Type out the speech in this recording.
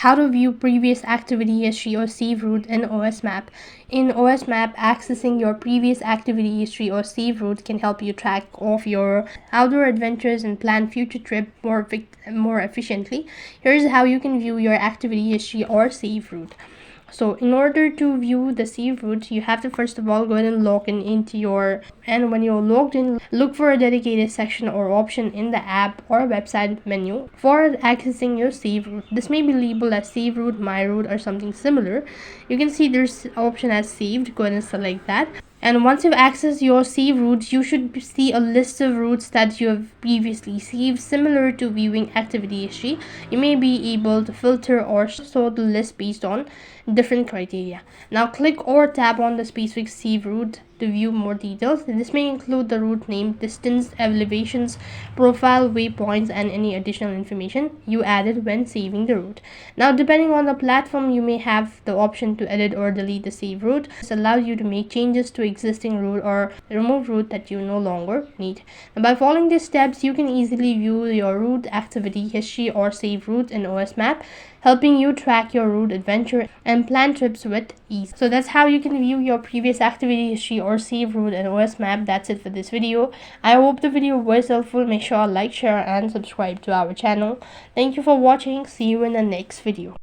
How to view previous activity history or save route in OS Map. In OS Map, accessing your previous activity history or save route can help you track off your outdoor adventures and plan future trip more efficiently. Here's how you can view your activity history or save route. So in order to view the save route, you have to first of all go ahead and log in into your, and when you're logged in, look for a dedicated section or option in the app or website menu for accessing your save route. This may be labeled as save route, my route, or something similar. You can see there's an option as saved. Go ahead and select that. And once you've accessed your save routes, you should see a list of routes that you have previously saved. Similar to viewing activity history, you may be able to filter or sort the list based on different criteria. Now click or tap on the specific save route to view more details. This may include the route name, distance, elevations, profile, waypoints, and any additional information you added when saving the route. Now, depending on the platform, you may have the option to edit or delete the save route. This allows you to make changes to existing route or remove route that you no longer need. Now, by following these steps, you can easily view your route, activity history, or save route in OS Map, helping you track your route, adventure, and plan trips with ease. So that's how you can view your previous activity history or save route in OS Map. That's it for this video. I hope the video was helpful. Make sure to like, share, and subscribe to our channel. Thank you for watching. See you in the next video.